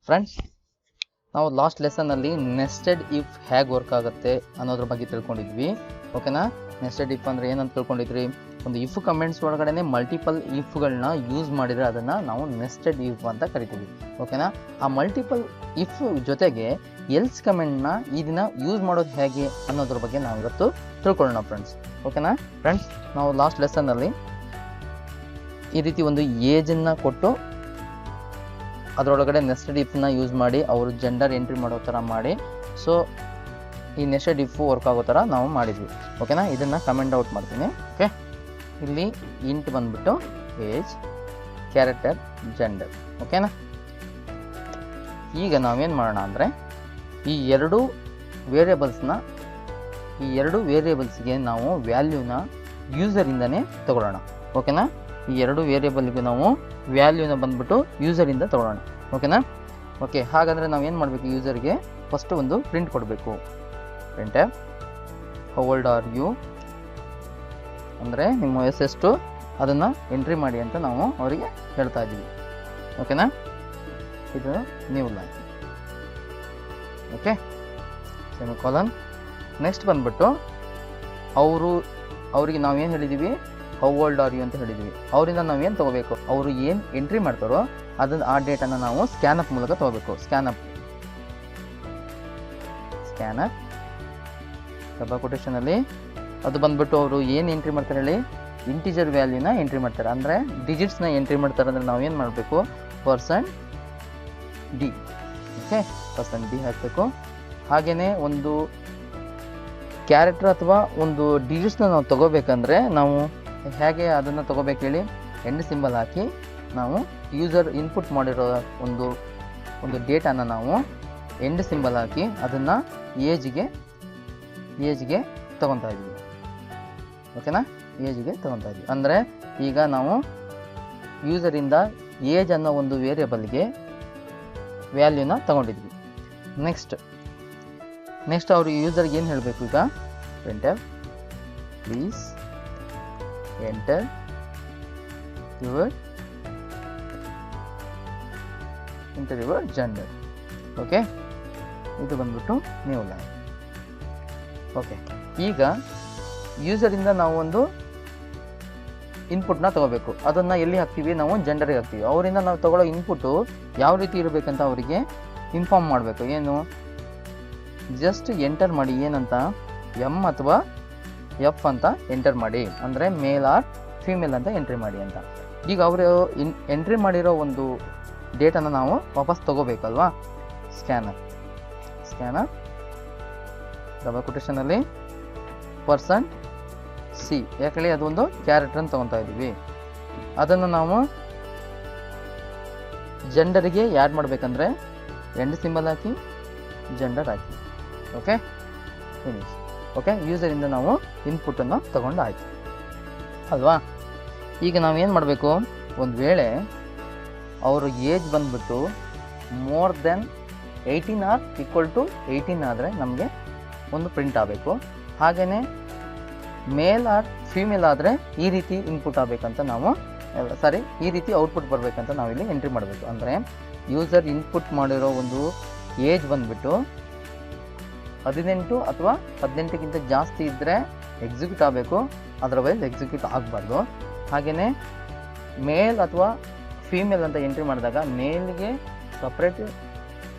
Friends, ನಾವು last ಲೆಸನ್ನಲ್ಲಿ nested if ಹೇಗೆ work ಆಗುತ್ತೆ ಅನ್ನೋದ್ರ ಬಗ್ಗೆ ತಿಳ್ಕೊಂಡಿದ್ವಿ. ಓಕೆನಾ? ನೆಸ್ಟೆಡ್ ಇಫ್ ಅಂದರೆ ಏನಂತ ತಿಳ್ಕೊಂಡಿದ್ರಿ? ಒಂದು ಇಫ್ ಕಮೆಂಟ್ಸ್ ಒಳಗಡೆ ಮಲ್ಟಿಪಲ್ ಇಫ್ಗಳನ್ನ ಯೂಸ್ ಮಾಡಿದರೆ ಅದನ್ನು ನಾವು ನೆಸ್ಟೆಡ್ ಇಫ್ ಅಂತ ಕರಿತೀವಿ. ಓಕೆನಾ? ಆ ಮಲ್ಟಿಪಲ್ ಇಫ್ ಜೊತೆಗೆ ಎಲ್ಸ್ ಕಮೆಂಟ್ನ ಈ ದಿನ ಯೂಸ್ ಮಾಡೋದು ಹೇಗೆ ಅನ್ನೋದ್ರ ಬಗ್ಗೆ ನಾವು ಇವತ್ತು ತಿಳ್ಕೊಳ್ಳೋಣ ಫ್ರೆಂಡ್ಸ್. ಓಕೆನಾ ಫ್ರೆಂಡ್ಸ್, ನಾವು ಲಾಸ್ಟ್ ಲೆಸನ್ನಲ್ಲಿ ಈ ರೀತಿ ಒಂದು ಏಜನ್ನು ಕೊಟ್ಟು ಅದರೊಳಗಡೆ ನೆಸ್ಟೆಡ್ ಇಫ್ನ ಯೂಸ್ ಮಾಡಿ ಅವರು ಜೆಂಡರ್ ಎಂಟ್ರಿ ಮಾಡೋ ಥರ ಮಾಡಿ, ಸೊ ಈ ನೆಸ್ಟೆಡ್ ಇಫ್ ವರ್ಕ್ ಆಗೋ ಥರ ನಾವು ಮಾಡಿದ್ವಿ. ಓಕೆನಾ? ಇದನ್ನು ಕಮೆಂಟ್ ಔಟ್ ಮಾಡ್ತೀನಿ. ಓಕೆ, ಇಲ್ಲಿ ಇಂಟ್ ಬಂದ್ಬಿಟ್ಟು ಏಜ್, ಕ್ಯಾರೆಕ್ಟರ್, ಜೆಂಡರ್. ಓಕೆನಾ? ಈಗ ನಾವೇನು ಮಾಡೋಣ ಅಂದರೆ ಈ ಎರಡು ವೇರಿಯೇಬಲ್ಸ್ಗೆ ನಾವು ವ್ಯಾಲ್ಯೂನ ಯೂಸರಿಂದನೇ ತಗೊಳ್ಳೋಣ. ಓಕೆನಾ? ಈ ಎರಡು ವೇರಿಯೇಬಲ್ಗೆ ನಾವು ವ್ಯಾಲ್ಯೂನ ಬಂದ್ಬಿಟ್ಟು ಯೂಸರಿಂದ ತಗೊಳ್ಳೋಣ. ಓಕೆನಾ? ಓಕೆ, ಹಾಗಾದರೆ ನಾವು ಏನು ಮಾಡಬೇಕು? ಯೂಸರ್ಗೆ ಫಸ್ಟ್ ಒಂದು ಪ್ರಿಂಟ್ ಕೊಡಬೇಕು. Print how old are you ಅಂದರೆ ನಿಮ್ಮ ವಯಸ್ಸು ಎಷ್ಟು ಅದನ್ನು ಎಂಟ್ರಿ ಮಾಡಿ ಅಂತ ನಾವು ಅವರಿಗೆ ಹೇಳ್ತಾ ಇದ್ದೀವಿ. ಓಕೆನಾ? ಇದು new line. Okay, semicolon. Next ಬಂದ್ಬಿಟ್ಟು ಅವರಿಗೆ ನಾವೇನು ಹೇಳಿದ್ದೀವಿ? ಹೌ ಓಲ್ಡ್ ಆರ್ ಯು ಅಂತ ಹೇಳಿದ್ವಿ. ಅವರಿಂದ ನಾವೇನು ತೊಗೋಬೇಕು? ಅವರು ಏನು ಎಂಟ್ರಿ ಮಾಡ್ತಾರೋ ಅದನ್ನು ಆ ಡೇಟನ್ನು ನಾವು ಸ್ಕ್ಯಾನಪ್ ಮೂಲಕ ತೊಗೋಬೇಕು. ಸ್ಕ್ಯಾನಪ್ ಡಬಲ್ ಕೊಟೇಷನಲ್ಲಿ ಅದು ಬಂದ್ಬಿಟ್ಟು ಅವರು ಏನು ಎಂಟ್ರಿ ಮಾಡ್ತಾರೆ ಹೇಳಿ? ಇಂಟಿಜರ್ ವ್ಯಾಲ್ಯೂನ ಎಂಟ್ರಿ ಮಾಡ್ತಾರೆ, ಅಂದರೆ ಡಿಜಿಟ್ಸ್ನ ಎಂಟ್ರಿ ಮಾಡ್ತಾರೆ. ಅಂದರೆ ನಾವು ಏನು ಮಾಡಬೇಕು? %d. ಓಕೆ, %d ಹಾಕಬೇಕು. ಹಾಗೆಯೇ ಒಂದು ಕ್ಯಾರೆಕ್ಟರ್ ಅಥವಾ ಒಂದು ಡಿಜಿಟ್ಸ್ನ ನಾವು ತೊಗೋಬೇಕಂದ್ರೆ ನಾವು ಹೇಗೆ ಅದನ್ನು ತೊಗೋಬೇಕು ಹೇಳಿ? ಎಂಡ್ ಸಿಂಬಲ್ ಹಾಕಿ ನಾವು ಯೂಸರ್ ಇನ್ಪುಟ್ ಮಾಡಿರೋ ಒಂದು ಡೇಟಾನ ನಾವು ಎಂಡ್ ಸಿಂಬಲ್ ಹಾಕಿ ಅದನ್ನು ಏಜ್ಗೆ ತೊಗೊತಾ ಇದ್ವಿ. ಓಕೆನಾ? ಏಜ್ಗೆ ತೊಗೊತಾ ಇದ್ವಿ ಅಂದರೆ ಈಗ ನಾವು ಯೂಸರಿಂದ ಏಜ್ ಅನ್ನೋ ಒಂದು ವೇರಿಯೇಬಲ್ಗೆ ವ್ಯಾಲ್ಯೂನ ತೊಗೊಂಡಿದ್ವಿ. ನೆಕ್ಸ್ಟ್ ಅವರು ಯೂಸರ್ಗೆ ಏನು ಹೇಳಬೇಕು? ಈಗ printer please enter your gender. Okay, ಇದು ಬಂದ್ಬಿಟ್ಟು ನ್ಯೂ ಲೈನ್. ಓಕೆ, ಈಗ ಯೂಸರಿಂದ ನಾವು ಒಂದು ಇನ್ಪುಟ್ನ ತೊಗೋಬೇಕು. ಅದನ್ನು ಎಲ್ಲಿ ಹಾಕ್ತೀವಿ? ನಾವು ಜೆಂಡರ್ಗೆ ಹಾಕ್ತೀವಿ. ಅವರಿಂದ ನಾವು ತೊಗೊಳ್ಳೋ ಇನ್ಪುಟ್ಟು ಯಾವ ರೀತಿ ಇರಬೇಕಂತ ಅವರಿಗೆ ಇನ್ಫಾರ್ಮ್ ಮಾಡಬೇಕು. ಏನು? ಜಸ್ಟ್ ಎಂಟರ್ ಮಾಡಿ. ಏನಂತ? ಎಮ್ ಅಥವಾ ಎಫ್ ಅಂತ ಎಂಟರ್ ಮಾಡಿ, ಅಂದರೆ ಮೇಲ್ ಆರ್ ಫೀಮೇಲ್ ಅಂತ ಎಂಟ್ರಿ ಮಾಡಿ ಅಂತ. ಈಗ ಅವರು ಎಂಟ್ರಿ ಮಾಡಿರೋ ಒಂದು ಡೇಟನ್ನು ನಾವು ವಾಪಸ್ ತೊಗೋಬೇಕಲ್ವಾ? ಸ್ಕ್ಯಾನರ್ ಡಬಲ್ ಕೊಟೇಷನಲ್ಲಿ %c, ಯಾಕಂದರೆ ಅದೊಂದು ಕ್ಯಾರೆಕ್ಟರ್ನ ತೊಗೊತಾ ಇದ್ದೀವಿ. ಅದನ್ನು ನಾವು ಜೆಂಡರಿಗೆ ಆ್ಯಡ್ ಮಾಡಬೇಕಂದ್ರೆ ಎಂಡ್ ಸಿಂಬಲ್ ಹಾಕಿ ಜೆಂಡರ್ ಹಾಕಿ. Okay, finish. ಓಕೆ, ಯೂಸರಿಂದ ನಾವು ಇನ್ಪುಟ್ಟನ್ನು ತೊಗೊಂಡು ಆಯಿತು ಅಲ್ವಾ? ಈಗ ನಾವೇನು ಮಾಡಬೇಕು? ಒಂದು ವೇಳೆ ಅವರು ಏಜ್ ಬಂದ್ಬಿಟ್ಟು more than 18 or equal to 18 ಆದರೆ ನಮಗೆ ಒಂದು ಪ್ರಿಂಟ್ ಆಗಬೇಕು. ಹಾಗೆಯೇ ಮೇಲ್ ಆರ್ ಫೀಮೇಲ್ ಆದರೆ ಈ ರೀತಿ ಇನ್ಪುಟ್ ಆಗಬೇಕಂತ ನಾವು ಈ ರೀತಿ ಔಟ್ಪುಟ್ ಬರಬೇಕಂತ ನಾವಿಲ್ಲಿ ಎಂಟ್ರಿ ಮಾಡಬೇಕು. ಅಂದರೆ ಯೂಸರ್ ಇನ್ಪುಟ್ ಮಾಡಿರೋ ಒಂದು ಏಜ್ ಬಂದ್ಬಿಟ್ಟು 18 ಅಥವಾ 18ಕ್ಕಿಂತ ಜಾಸ್ತಿ ಇದ್ದರೆ ಎಕ್ಸಿಕ್ಯೂಟ್ ಆಗಬೇಕು, ಅದರ್ವೈಸ್ ಎಕ್ಸಿಕ್ಯೂಟ್ ಆಗಬಾರ್ದು. ಹಾಗೆಯೇ ಮೇಲ್ ಅಥವಾ ಫೀಮೇಲ್ ಅಂತ ಎಂಟ್ರಿ ಮಾಡಿದಾಗ ಮೇಲ್ಗೆ ಸಪ್ರೇಟ್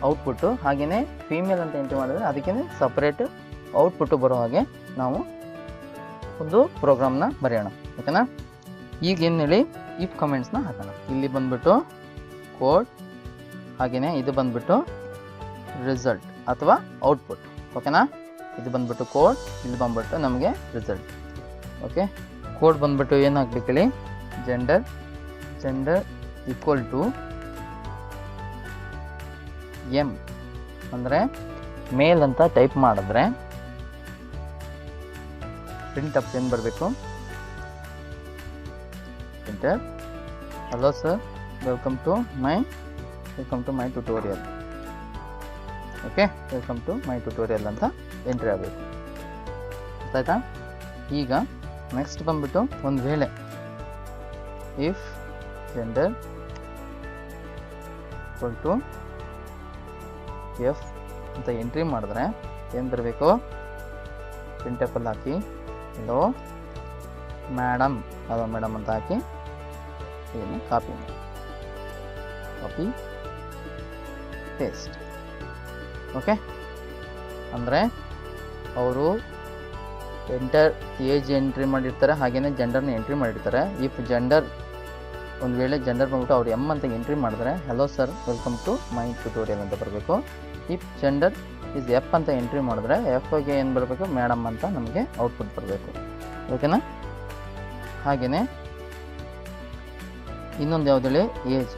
ಔಟ್ಪುಟ್ಟು, ಹಾಗೆಯೇ ಫೀಮೇಲ್ ಅಂತ ಎಂಟ್ರಿ ಮಾಡಿದ್ರೆ ಅದಕ್ಕೆ ಸಪ್ರೇಟ್ ಔಟ್ಪುಟ್ಟು ಬರೋ ಹಾಗೆ ನಾವು ಒಂದು ಪ್ರೋಗ್ರಾಮ್ನ ಬರೆಯೋಣ. ಓಕೆನಾ? ಈಗ ಏನು ಹೇಳಿ? ಇಫ್ ಕಮೆಂಟ್ಸ್ನ ಹಾಕೋಣ. ಇಲ್ಲಿ ಬಂದ್ಬಿಟ್ಟು ಕೋಡ್, ಹಾಗೆಯೇ ಇದು ಬಂದ್ಬಿಟ್ಟು ರಿಸಲ್ಟ್ ಅಥವಾ ಔಟ್ಪುಟ್. ಓಕೆನಾ? ಇದು ಬಂದ್ಬಿಟ್ಟು ಕೋಡ್, ಇಲ್ಲಿ ಬಂದ್ಬಿಟ್ಟು ನಮಗೆ ರಿಸಲ್ಟ್. ಓಕೆ, ಕೋಡ್ ಬಂದ್ಬಿಟ್ಟು ಏನು ಹಾಕ್ಬೇಕು ಹೇಳಿ? ಜೆಂಡರ್ ಈಕ್ವಲ್ ಟು ಎಮ್ ಅಂದರೆ ಮೇಲ್ ಅಂತ ಟೈಪ್ ಮಾಡಿದ್ರೆ ಪ್ರಿಂಟ್ ಅಪ್ ಏನು ಬರಬೇಕು? Printer hello sir, welcome to my tutorial. Okay, welcome to my tutorial ಅಂತ ಎಂಟ್ರಿ ಆಗಬೇಕು. ಗೊತ್ತಾಯ್ತಾ? ಈಗ ನೆಕ್ಸ್ಟ್ ಬಂದ್ಬಿಟ್ಟು ಒಂದು ವೇಳೆ if gender equal to F ಅಂತ ಎಂಟ್ರಿ ಮಾಡಿದ್ರೆ ಏನು ಬರಬೇಕು, ಪ್ರಿಂಟಫಲ್ಲಿ ಹಾಕಿ ಹಲೋ ಮೇಡಮ್ ಅಂತ ಹಾಕಿ ಇದನ್ನು ಕಾಪಿ ಪೇಸ್ಟ್. ಓಕೆ, ಅಂದರೆ ಅವರು ಏಜ್ ಎಂಟ್ರಿ ಮಾಡಿರ್ತಾರೆ, ಹಾಗೆಯೇ ಜೆಂಡರ್ನ ಎಂಟ್ರಿ ಮಾಡಿರ್ತಾರೆ. ಇಫ್ ಜೆಂಡರ್ ಒಂದು ವೇಳೆ ಜೆಂಡರ್ ಬಂದ್ಬಿಟ್ಟು ಅವ್ರು ಎಮ್ ಅಂತ ಎಂಟ್ರಿ ಮಾಡಿದ್ರೆ hello sir welcome to my tutorial ಅಂತ ಬರಬೇಕು. ಇಫ್ ಜೆಂಡರ್ ಇಸ್ ಎಫ್ ಅಂತ ಎಂಟ್ರಿ ಮಾಡಿದ್ರೆ ಎಫ್ಗೆ ಏನು ಬರಬೇಕು, ಮೇಡಮ್ ಅಂತ ನಮಗೆ ಔಟ್ಪುಟ್ ಬರಬೇಕು. ಓಕೆನಾ? ಹಾಗೆಯೇ ಇನ್ನೊಂದು ಯಾವ್ದು ಹೇಳಿ, age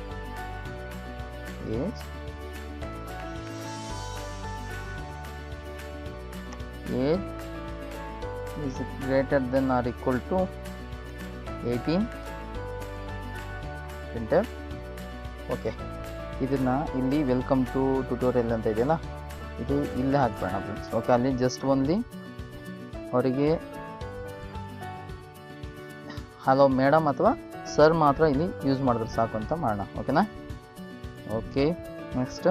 is greater than or equal to 18 enter. Okay, ಇದನ್ನ ಇಲ್ಲಿ ವೆಲ್ಕಮ್ ಟು ಟ್ಯುಟೋರಿಯಲ್ ಅಂತ ಇದೆಯಲ್ಲ, ಇದು ಇಲ್ಲೇ ಹಾಕ್ಬೇಡ ಫ್ರೆಂಡ್ಸ್. ಓಕೆ, ಅಲ್ಲಿ ಜಸ್ಟ್ ಓನ್ಲಿ ಅವರಿಗೆ ಹಲೋ ಮೇಡಮ್ ಅಥವಾ ಸರ್ ಮಾತ್ರ ಇಲ್ಲಿ ಯೂಸ್ ಮಾಡಿದ್ರೆ ಸಾಕು ಅಂತ ಮಾಡೋಣ. ಓಕೆನಾ? ಓಕೆ, ನೆಕ್ಸ್ಟ್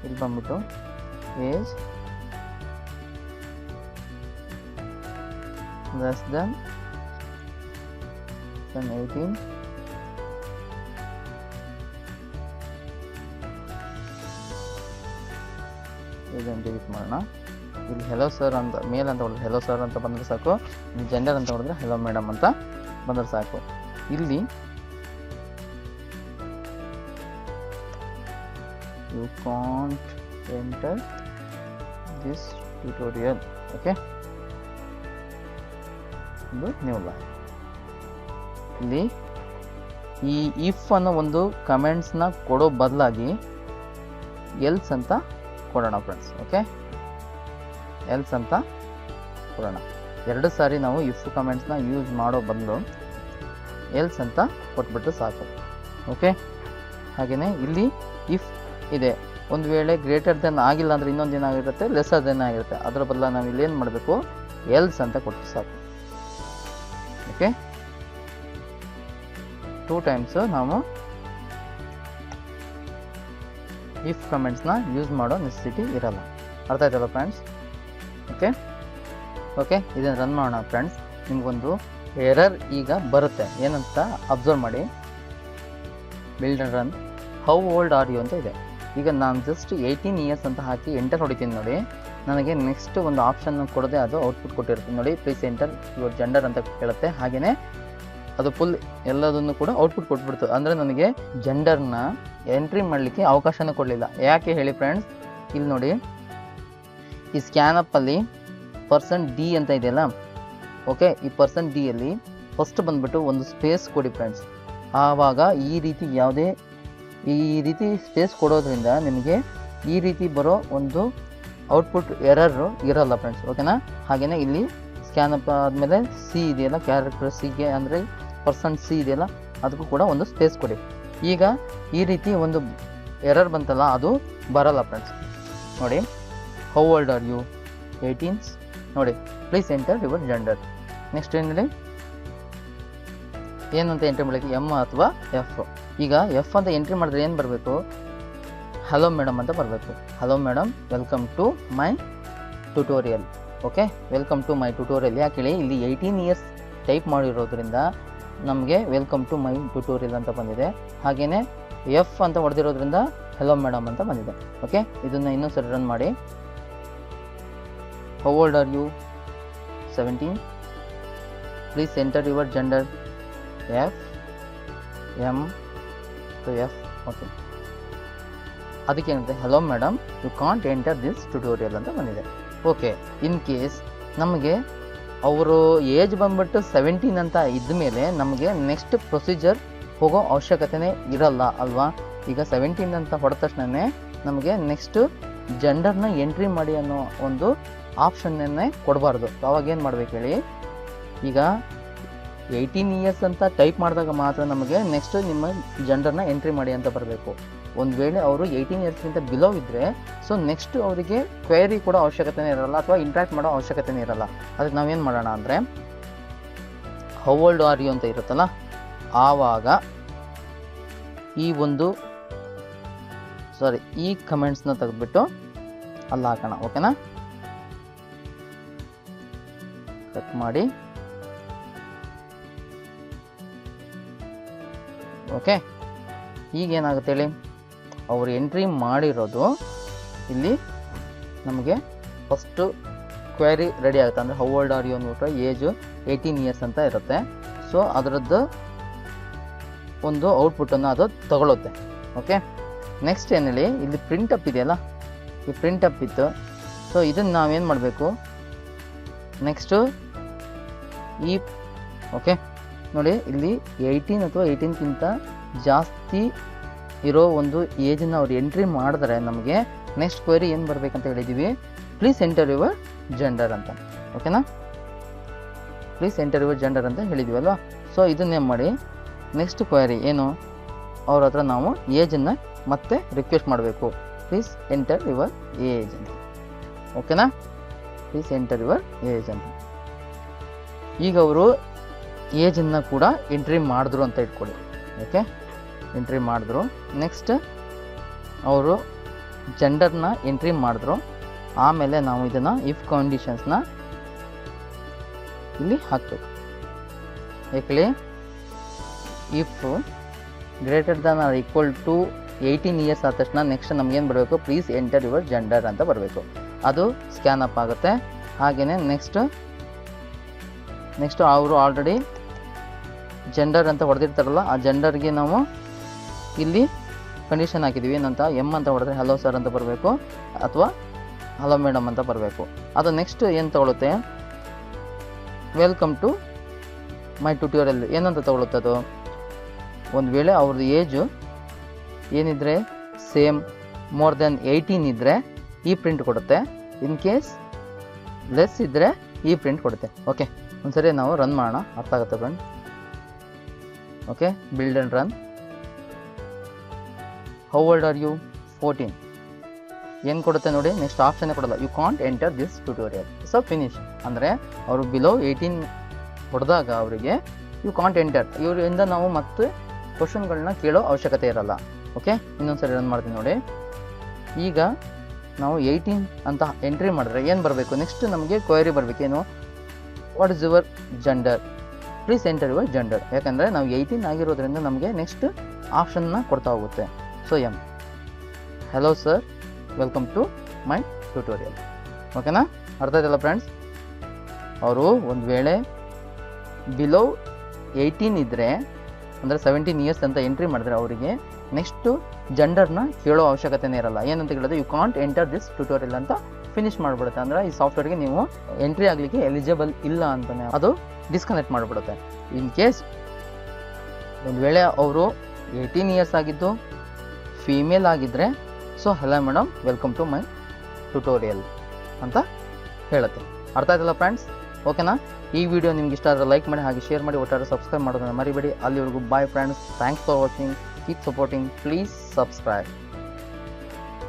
ಇಲ್ಲಿ ಬಂದ್ಬಿಟ್ಟು ಏಜ್ less than 18 ಇದನ್ನು ಡಿಲೀಟ್ ಮಾಡೋಣ. ಇಲ್ಲಿ ಹೆಲೋ ಸರ್ ಅಂತ ಮೇಲ್ ಅಂತ ಹೊಡೆದ್ರೆ ಹೆಲೋ ಸರ್ ಅಂತ ಬಂದರೆ ಸಾಕು, ಇಲ್ಲಿ ಜೆಂಡರ್ ಅಂತ ಹೊಡೆದ್ರೆ ಹೆಲೋ ಮೇಡಮ್ ಅಂತ ಬಂದರೆ ಸಾಕು. ಇಲ್ಲಿ you can't enter this tutorial. Okay, ಒಂದು ನ್ಯೂ ಲೈನ್. ಇಲ್ಲಿ ಈ ಇಫ್ ಅನ್ನೋ ಒಂದು ಕಮೆಂಟ್ಸ್ನ ಕೊಡೋ ಬದಲಾಗಿ ಎಲ್ಸ್ ಅಂತ ಕೊಡೋಣ ಫ್ರೆಂಡ್ಸ್. ಓಕೆ, ಎಲ್ಸ್ ಅಂತ ಕೊಡೋಣ. ಎರಡು ಸಾರಿ ನಾವು ಇಫ್ ಕಮೆಂಟ್ಸ್ನ ಯೂಸ್ ಮಾಡೋ ಬದಲು ಎಲ್ಸ್ ಅಂತ ಕೊಟ್ಬಿಟ್ಟು ಸಾಕು. ಓಕೆ, ಹಾಗೆಯೇ ಇಲ್ಲಿ ಇಫ್ ಇದೆ, ಒಂದು ವೇಳೆ ಗ್ರೇಟರ್ ದೆನ್ ಆಗಿಲ್ಲ ಅಂದರೆ ಇನ್ನೊಂದು ಏನಾಗಿರುತ್ತೆ, ಲೆಸ್ಸರ್ ದೆನ್ ಆಗಿರುತ್ತೆ. ಅದರ ಬದಲ ನಾವು ಇಲ್ಲಿ ಏನು ಮಾಡಬೇಕು, ಎಲ್ಸ್ ಅಂತ ಕೊಟ್ಟು ಸಾಕು. ಓಕೆ, 2 ಟೈಮ್ಸ್ ನಾವು ಇಫ್ ಕಮೆಂಟ್ಸ್ನ ಯೂಸ್ ಮಾಡೋ ನೆಸೆಸಿಟಿ ಇರಲ್ಲ. ಅರ್ಥ ಆಯ್ತಲ್ಲ ಫ್ರೆಂಡ್ಸ್? ಓಕೆ, ಇದನ್ನು ರನ್ ಮಾಡೋಣ ಫ್ರೆಂಡ್ಸ್. ನಿಮಗೊಂದು ಎರರ್ ಈಗ ಬರುತ್ತೆ, ಏನಂತ ಅಬ್ಸರ್ವ್ ಮಾಡಿ. Build and run. How old are you ಅಂತ ಇದೆ. ಈಗ ನಾನು ಜಸ್ಟ್ 18 ಇಯರ್ಸ್ ಅಂತ ಹಾಕಿ ಎಂಟರ್ ಹೊಡಿತೀನಿ ನೋಡಿ, ನನಗೆ ನೆಕ್ಸ್ಟ್ ಒಂದು ಆಪ್ಷನ್ ಕೊಡದೆ ಅದು ಔಟ್ಪುಟ್ ಕೊಟ್ಟಿರ್ತೀನಿ ನೋಡಿ. ಪ್ಲೀಸ್ ಎಂಟರ್ ಯುವರ್ ಜೆಂಡರ್ ಅಂತ ಕೇಳುತ್ತೆ. ಹಾಗೆಯೇ ಅದು ಫುಲ್ ಎಲ್ಲದನ್ನು ಕೂಡ ಔಟ್ಪುಟ್ ಕೊಟ್ಬಿಡ್ತು. ಅಂದರೆ ನನಗೆ ಜೆಂಡರ್ನ ಎಂಟ್ರಿ ಮಾಡಲಿಕ್ಕೆ ಅವಕಾಶನೂ ಕೊಡಲಿಲ್ಲ. ಯಾಕೆ ಹೇಳಿ ಫ್ರೆಂಡ್ಸ್? ಇಲ್ಲಿ ನೋಡಿ, ಈ ಸ್ಕ್ಯಾನಪ್ಪಲ್ಲಿ %D ಅಂತ ಇದೆಯಲ್ಲ. ಓಕೆ, ಈ %D ಫಸ್ಟ್ ಬಂದುಬಿಟ್ಟು ಒಂದು ಸ್ಪೇಸ್ ಕೊಡಿ ಫ್ರೆಂಡ್ಸ್. ಆವಾಗ ಈ ರೀತಿ ಸ್ಪೇಸ್ ಕೊಡೋದ್ರಿಂದ ನಿಮಗೆ ಈ ರೀತಿ ಬರೋ ಒಂದು ಔಟ್ಪುಟ್ ಎರರು ಇರಲ್ಲ ಫ್ರೆಂಡ್ಸ್. ಓಕೆನಾ? ಹಾಗೆಯೇ ಇಲ್ಲಿ ಸ್ಕ್ಯಾನಪ್ ಆದಮೇಲೆ ಸಿ ಇದೆಯಲ್ಲ, ಕ್ಯಾರೆಕ್ಟರ್ ಸಿಗೆ ಅಂದರೆ %C ಇದೆಯಲ್ಲ, ಅದಕ್ಕೂ ಕೂಡ ಒಂದು ಸ್ಪೇಸ್ ಕೊಡಿ. ಈಗ ಈ ರೀತಿ ಒಂದು ಎರರ್ ಬಂತಲ್ಲ, ಅದು ಬರಲ್ಲ ಫ್ರೆಂಡ್ಸ್. ನೋಡಿ, ಹೌ ಓಲ್ಡ್ ಆರ್ ಯು? 18 ನೋಡಿ. Please enter your gender. Next ಏನಿದೆ, ಏನಂತ ಎಂಟ್ರಿ ಮಾಡಲಿಕ್ಕೆ, ಎಮ್ ಅಥವಾ ಎಫ್. ಈಗ ಎಫ್ ಅಂತ ಎಂಟ್ರಿ ಮಾಡಿದ್ರೆ ಏನು ಬರಬೇಕು, ಹಲೋ ಮೇಡಮ್ ಅಂತ ಬರಬೇಕು. Hello madam, welcome to my tutorial. Okay, welcome to my tutorial. ಯಾಕೆ ಹೇಳಿ, ಇಲ್ಲಿ 18 ಇಯರ್ಸ್ ಟೈಪ್ ಮಾಡಿರೋದ್ರಿಂದ ನಮಗೆ ವೆಲ್ಕಮ್ ಟು ಮೈ ಟ್ಯುಟೋರಿಯಲ್ ಅಂತ ಬಂದಿದೆ. ಹಾಗೆಯೇ ಎಫ್ ಅಂತ ಹೊಡೆದಿರೋದ್ರಿಂದ ಹೆಲೋ ಮೇಡಮ್ ಅಂತ ಬಂದಿದೆ. ಓಕೆ, ಇದನ್ನು ಇನ್ನೊಂದು ಸರಿ ರನ್ ಮಾಡಿ. How old are you? 17. Please enter your gender. F, M to F. Okay, ಅದಕ್ಕೆ ಏನಿದೆ, hello madam you can't enter this tutorial ಅಂತ ಬಂದಿದೆ. ಓಕೆ, ಇನ್ ಕೇಸ್ ನಮಗೆ ಅವರು ಏಜ್ ಬಂದ್ಬಿಟ್ಟು 17 ಅಂತ ಇದ್ದ ಮೇಲೆ ನಮಗೆ ನೆಕ್ಸ್ಟ್ ಪ್ರೊಸೀಜರ್ ಹೋಗೋ ಅವಶ್ಯಕತೆನೇ ಇರಲ್ಲ ಅಲ್ವಾ. ಈಗ 17 ಅಂತ ಹೊಡೆದ ತಕ್ಷಣವೇ ನಮಗೆ ನೆಕ್ಸ್ಟ್ ಜೆಂಡರ್ನ ಎಂಟ್ರಿ ಮಾಡಿ ಅನ್ನೋ ಒಂದು ಆಪ್ಷನ್ನೇ ಕೊಡಬಾರ್ದು. ಅವಾಗ ಏನು ಮಾಡ್ಬೇಕು ಹೇಳಿ, ಈಗ 18 ಇಯರ್ಸ್ ಅಂತ ಟೈಪ್ ಮಾಡಿದಾಗ ಮಾತ್ರ ನಮಗೆ ನೆಕ್ಸ್ಟ್ ನಿಮ್ಮ ಜೆಂಡರ್ನ ಎಂಟ್ರಿ ಮಾಡಿ ಅಂತ ಬರಬೇಕು. ಒಂದು ವೇಳೆ ಅವರು 18 ಇಯರ್ಸ್ಗಿಂತ ಬಿಲೋ ಇದ್ದರೆ ಸೊ ನೆಕ್ಸ್ಟ್ ಅವರಿಗೆ ಕ್ವೈರಿ ಕೊಡೋ ಅವಶ್ಯಕತೆನೇ ಇರಲ್ಲ ಅಥವಾ ಇಂಟ್ರಾಕ್ಟ್ ಮಾಡೋ ಅವಶ್ಯಕತೆನೇ ಇರಲ್ಲ. ಅದಕ್ಕೆ ನಾವೇನು ಮಾಡೋಣ ಅಂದರೆ, ಹೌ ಓಲ್ಡ್ ಆರ್ ಯು ಅಂತ ಇರುತ್ತಲ್ಲ, ಆವಾಗ ಈ ಕಮೆಂಟ್ಸ್ನ ತೆಗೆದ್ಬಿಟ್ಟು ಅಲ್ಲಿ ಹಾಕೋಣ. ಓಕೆನಾ? ಕಟ್ ಮಾಡಿ. ಓಕೆ, ಈಗ ಏನಾಗುತ್ತೆ ಹೇಳಿ, ಅವರು ಎಂಟ್ರಿ ಮಾಡಿರೋದು ಇಲ್ಲಿ ನಮಗೆ ಫಸ್ಟು ಕ್ವೆರಿ ರೆಡಿ ಆಗುತ್ತೆ. ಅಂದರೆ ಹೌ ಓಲ್ಡ್ ಆರ್ ಯು ಅಂದ್ಬಿಟ್ರೆ ಏಜು 18 ಇಯರ್ಸ್ ಅಂತ ಇರುತ್ತೆ. ಸೊ ಅದರದ್ದು ಒಂದು ಔಟ್ಪುಟ್ಟನ್ನು ಅದು ತಗೊಳುತ್ತೆ. ಓಕೆ, ನೆಕ್ಸ್ಟ್ ಏನು ಹೇಳಿ, ಇಲ್ಲಿ ಪ್ರಿಂಟ್ ಅಪ್ ಇದೆಯಲ್ಲ, ಈ ಪ್ರಿಂಟ್ ಅಪ್ ಇತ್ತು. ಸೊ ಇದನ್ನು ನಾವೇನು ಮಾಡಬೇಕು, ನೆಕ್ಸ್ಟು ಓಕೆ ನೋಡಿ, ಇಲ್ಲಿ 18 ಅಥವಾ 18ಕ್ಕಿಂತ ಜಾಸ್ತಿ ಇರೋ ಒಂದು ಏಜನ್ನು ಅವ್ರು ಎಂಟ್ರಿ ಮಾಡಿದ್ರೆ ನಮಗೆ ನೆಕ್ಸ್ಟ್ ಕ್ವೆರಿ ಏನು ಬರಬೇಕಂತ ಹೇಳಿದ್ದೀವಿ, ಪ್ಲೀಸ್ ಎಂಟರ್ ಯುವರ್ ಜೆಂಡರ್ ಅಂತ. ಓಕೆನಾ? ಪ್ಲೀಸ್ ಎಂಟರ್ ಯುವರ್ ಜೆಂಡರ್ ಅಂತ ಹೇಳಿದ್ದೀವಿ ಅಲ್ವಾ. ಸೊ ಇದನ್ನೇನು ಮಾಡಿ, ನೆಕ್ಸ್ಟ್ ಕ್ವೆರಿ ಏನು, ಅವ್ರ ಹತ್ರ ನಾವು ಏಜನ್ನು ಮತ್ತೆ ರಿಕ್ವೆಸ್ಟ್ ಮಾಡಬೇಕು, ಪ್ಲೀಸ್ ಎಂಟರ್ ಯುವರ್ ಏಜ್ ಅಂತ. ಓಕೆನಾ? ಪ್ಲೀಸ್ ಎಂಟರ್ ಯುವರ್ ಏಜ್ ಅಂತ. ಈಗ ಅವರು ಏಜನ್ನು ಕೂಡ ಎಂಟ್ರಿ ಮಾಡಿದ್ರು ಅಂತ ಇಟ್ಕೊಳ್ಳಿ. ಓಕೆ, ಎಂಟ್ರಿ ಮಾಡಿದ್ರು. ನೆಕ್ಸ್ಟ್ ಅವರು ಜೆಂಡರ್ನ ಎಂಟ್ರಿ ಮಾಡಿದ್ರು. ಆಮೇಲೆ ನಾವು ಇದನ್ನು ಇಫ್ ಕಂಡೀಷನ್ಸ್ನ ಇಲ್ಲಿ ಹಾಕಬೇಕು. ಯಾಕೆ, if greater than or equal to 18 years ಆದ ತಕ್ಷಣ ನೆಕ್ಸ್ಟ್ ನಮಗೇನು ಬರಬೇಕು, ಪ್ಲೀಸ್ ಎಂಟರ್ ಯುವರ್ ಜೆಂಡರ್ ಅಂತ ಬರಬೇಕು. ಅದು ಸ್ಕ್ಯಾನ್ ಅಪ್ ಆಗುತ್ತೆ. ಹಾಗೆಯೇ ನೆಕ್ಸ್ಟ್ ಅವರು ಆಲ್ರೆಡಿ ಜೆಂಡರ್ ಅಂತ ಹೊಡೆದಿರ್ತಾರಲ್ಲ, ಆ ಜೆಂಡರ್ಗೆ ನಾವು ಇಲ್ಲಿ ಕಂಡೀಷನ್ ಹಾಕಿದ್ದೀವಿ. ಏನಂತ, ಎಮ್ ಅಂತ ಹೊಡೆದ್ರೆ ಹಲೋ ಸರ್ ಅಂತ ಬರಬೇಕು, ಅಥವಾ ಹಲೋ ಮೇಡಮ್ ಅಂತ ಬರಬೇಕು. ಅದು ನೆಕ್ಸ್ಟ್ ಏನು ತಗೊಳುತ್ತೆ, ವೆಲ್ಕಮ್ ಟು ಮೈ ಟ್ಯುಟೋರಿಯಲ್ ಏನಂತ ತಗೊಳುತ್ತೆ ಅದು. ಒಂದು ವೇಳೆ ಅವ್ರದ್ದು ಏಜು ಏನಿದ್ರೆ ಸೇಮ್ ಮೋರ್ ದೆನ್ 18 ಇದ್ದರೆ ಈ ಪ್ರಿಂಟ್ ಕೊಡುತ್ತೆ. ಇನ್ ಕೇಸ್ ಲೆಸ್ ಇದ್ದರೆ ಈ ಪ್ರಿಂಟ್ ಕೊಡುತ್ತೆ. ಓಕೆ, ಒಂದ್ಸರಿ ನಾವು ರನ್ ಮಾಡೋಣ, ಅರ್ಥ ಆಗುತ್ತೆ friend. Okay, build and run. How old are you? 14. ಏನು ಕೊಡುತ್ತೆ ನೋಡಿ, ನೆಕ್ಸ್ಟ್ ಆಪ್ಷನ್ನೇ ಕೊಡಲ್ಲ, you can't enter this tutorial. So finish. ಅಂದರೆ ಅವರು ಬಿಲೋ 18 ಹೊಡೆದಾಗ ಅವರಿಗೆ ಯು ಕಾಂಟ್ ಎಂಟರ್, ಇವರಿಂದ ನಾವು ಮತ್ತೆ ಕ್ವಶನ್ಗಳನ್ನ ಕೇಳೋ ಅವಶ್ಯಕತೆ ಇರಲ್ಲ. ಓಕೆ, ಇನ್ನೊಂದ್ಸರಿ ರನ್ ಮಾಡ್ತೀನಿ ನೋಡಿ. ಈಗ ನಾವು 18 ಅಂತ ಎಂಟ್ರಿ ಮಾಡಿದ್ರೆ ಏನು ಬರಬೇಕು, ನೆಕ್ಸ್ಟ್ ನಮಗೆ ಕ್ವೈರಿ ಬರಬೇಕೇನು, what is your gender, please enter your gender. ಯಾಕಂದರೆ ನಾವು 18 ಆಗಿರೋದ್ರಿಂದ ನಮಗೆ ನೆಕ್ಸ್ಟ್ ಆಪ್ಷನ್ನ ಕೊಡ್ತಾ ಹೋಗುತ್ತೆ. So um, hello sir, welcome to my tutorial. ಓಕೆನಾ? ಅರ್ಥ ಆಯ್ತಲ್ಲ ಫ್ರೆಂಡ್ಸ್? ಅವರು ಒಂದು ವೇಳೆ ಬಿಲೋ 18 ಇದ್ದರೆ, ಅಂದರೆ 17 ಇಯರ್ಸ್ ಅಂತ ಎಂಟ್ರಿ ಮಾಡಿದ್ರೆ ಅವರಿಗೆ ನೆಕ್ಸ್ಟು ಜೆಂಡರ್ನ ಕೇಳೋ ಅವಶ್ಯಕತೆನೇ ಇರಲ್ಲ. ಏನಂತ ಹೇಳಿದ್ರೆ, you can't enter this tutorial ಅಂತ ಫಿನಿಶ್ ಮಾಡಿಬಿಡುತ್ತೆ. ಅಂದರೆ ಈ ಸಾಫ್ಟ್ವೇರ್ಗೆ ನೀವು ಎಂಟ್ರಿ ಆಗಲಿಕ್ಕೆ ಎಲಿಜಿಬಲ್ ಇಲ್ಲ ಅಂತಲೇ ಅದು ಡಿಸ್ಕನೆಕ್ಟ್ ಮಾಡಿಬಿಡುತ್ತೆ. ಇನ್ ಕೇಸ್ ಒಂದು ವೇಳೆ ಅವರು 18 ಇಯರ್ಸ್ ಆಗಿದ್ದು ಫೀಮೇಲ್ ಆಗಿದ್ದರೆ, so hello madam, welcome to my tutorial ಅಂತ ಹೇಳುತ್ತೆ. ಅರ್ಥ ಆಯ್ತಲ್ಲ ಫ್ರೆಂಡ್ಸ್? ಓಕೆನಾ? ಈ ವಿಡಿಯೋ ನಿಮ್ಗೆ ಇಷ್ಟ ಆದರೆ ಲೈಕ್ ಮಾಡಿ, ಹಾಗೆ ಶೇರ್ ಮಾಡಿ, ಒಟ್ಟಾರೆ ಸಬ್ಸ್ಕ್ರೈಬ್ ಮಾಡೋದನ್ನು ಮರಿಬೇಡಿ. ಅಲ್ಲಿವರೆಗೂ bye friends, thanks for watching, keep supporting, please subscribe.